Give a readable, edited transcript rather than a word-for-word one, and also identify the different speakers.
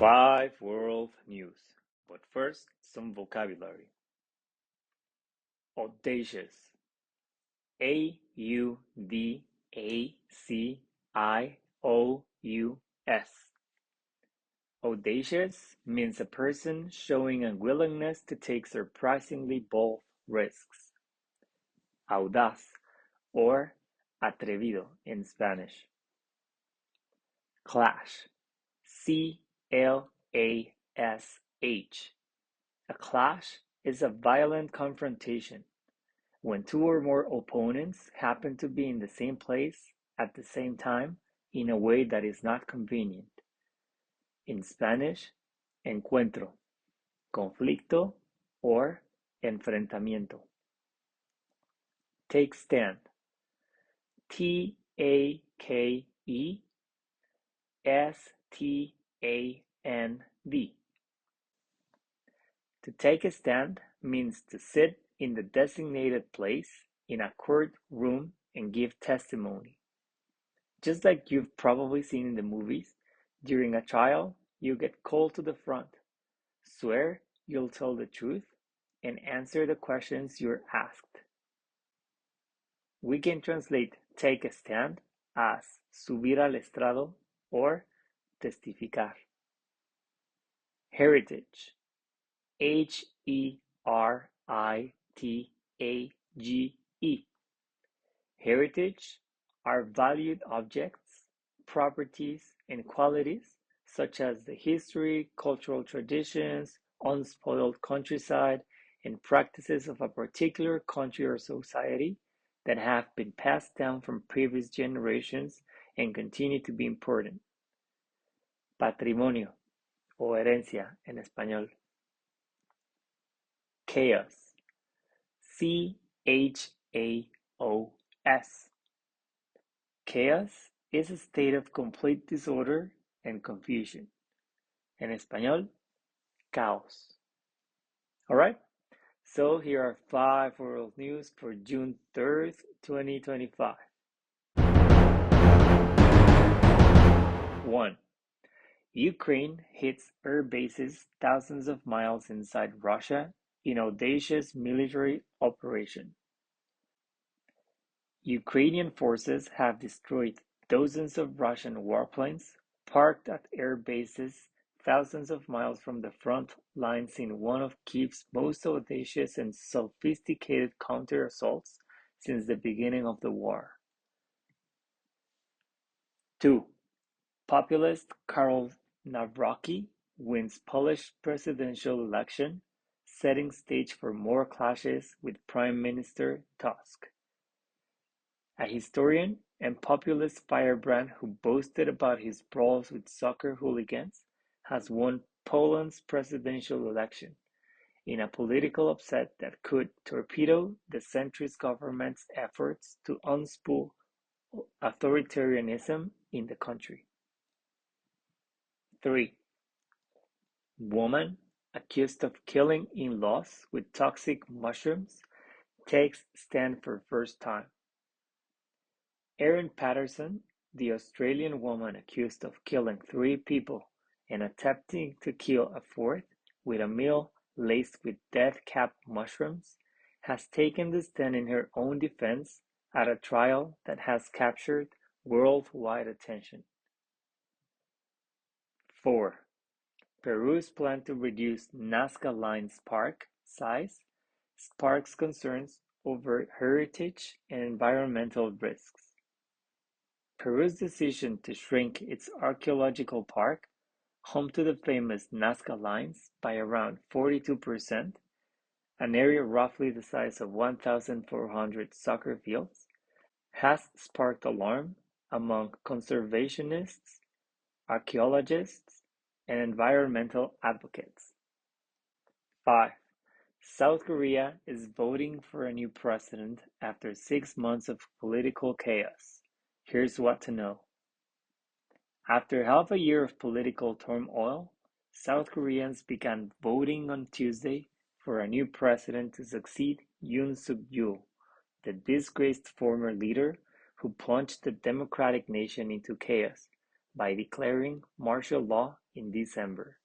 Speaker 1: 5 world news. But first, some vocabulary. Audacious. Audacious. Audacious means a person showing a willingness to take surprisingly bold risks. Audaz or atrevido in Spanish. Clash. C-L-A-S-H. A clash is a violent confrontation when two or more opponents happen to be in the same place at the same time in a way that is not convenient. In Spanish, encuentro, conflicto, or enfrentamiento. Take stand. T-A-K-E-S-T-A-N-D. To take a stand means to sit in the designated place in a courtroom and give testimony. Just like you've probably seen in the movies, during a trial, you get called to the front, swear you'll tell the truth, and answer the questions you're asked. We can translate take a stand as subir al estrado or testificar. Heritage. H-E-R-I-T-A-G-E. Heritage are valued objects, properties, and qualities such as the history, cultural traditions, unspoiled countryside, and practices of a particular country or society that have been passed down from previous generations and continue to be important. Patrimonio o herencia en español. Chaos. C-H-A-O-S. Chaos is a state of complete disorder and confusion. En español, caos. All right? So here are 5 world news for June 3rd, 2025. 1. Ukraine hits air bases thousands of miles inside Russia in audacious military operation. Ukrainian forces have destroyed dozens of Russian warplanes parked at air bases thousands of miles from the front lines in one of Kyiv's most audacious and sophisticated counter-assaults since the beginning of the war. 2. Populist Karol Nawrocki wins Polish presidential election, setting stage for more clashes with Prime Minister Tusk. A historian and populist firebrand who boasted about his brawls with soccer hooligans has won Poland's presidential election in a political upset that could torpedo the centrist government's efforts to unspool authoritarianism in the country. 3. Woman accused of killing in-laws with toxic mushrooms takes stand for first time. Erin Patterson, the Australian woman accused of killing 3 people and attempting to kill a 4th with a meal laced with death-cap mushrooms, has taken the stand in her own defense at a trial that has captured worldwide attention. 4. Peru's plan to reduce Nazca Line's park size sparks concerns over heritage and environmental risks. Peru's decision to shrink its archaeological park, home to the famous Nazca Lines, by around 42%, an area roughly the size of 1,400 soccer fields, has sparked alarm among conservationists, archaeologists, and environmental advocates. 5. South Korea is voting for a new president after 6 months of political chaos. Here's what to know. After half a year of political turmoil, South Koreans began voting on Tuesday for a new president to succeed Yoon Suk-yeol, the disgraced former leader who plunged the democratic nation into chaos by declaring martial law in December.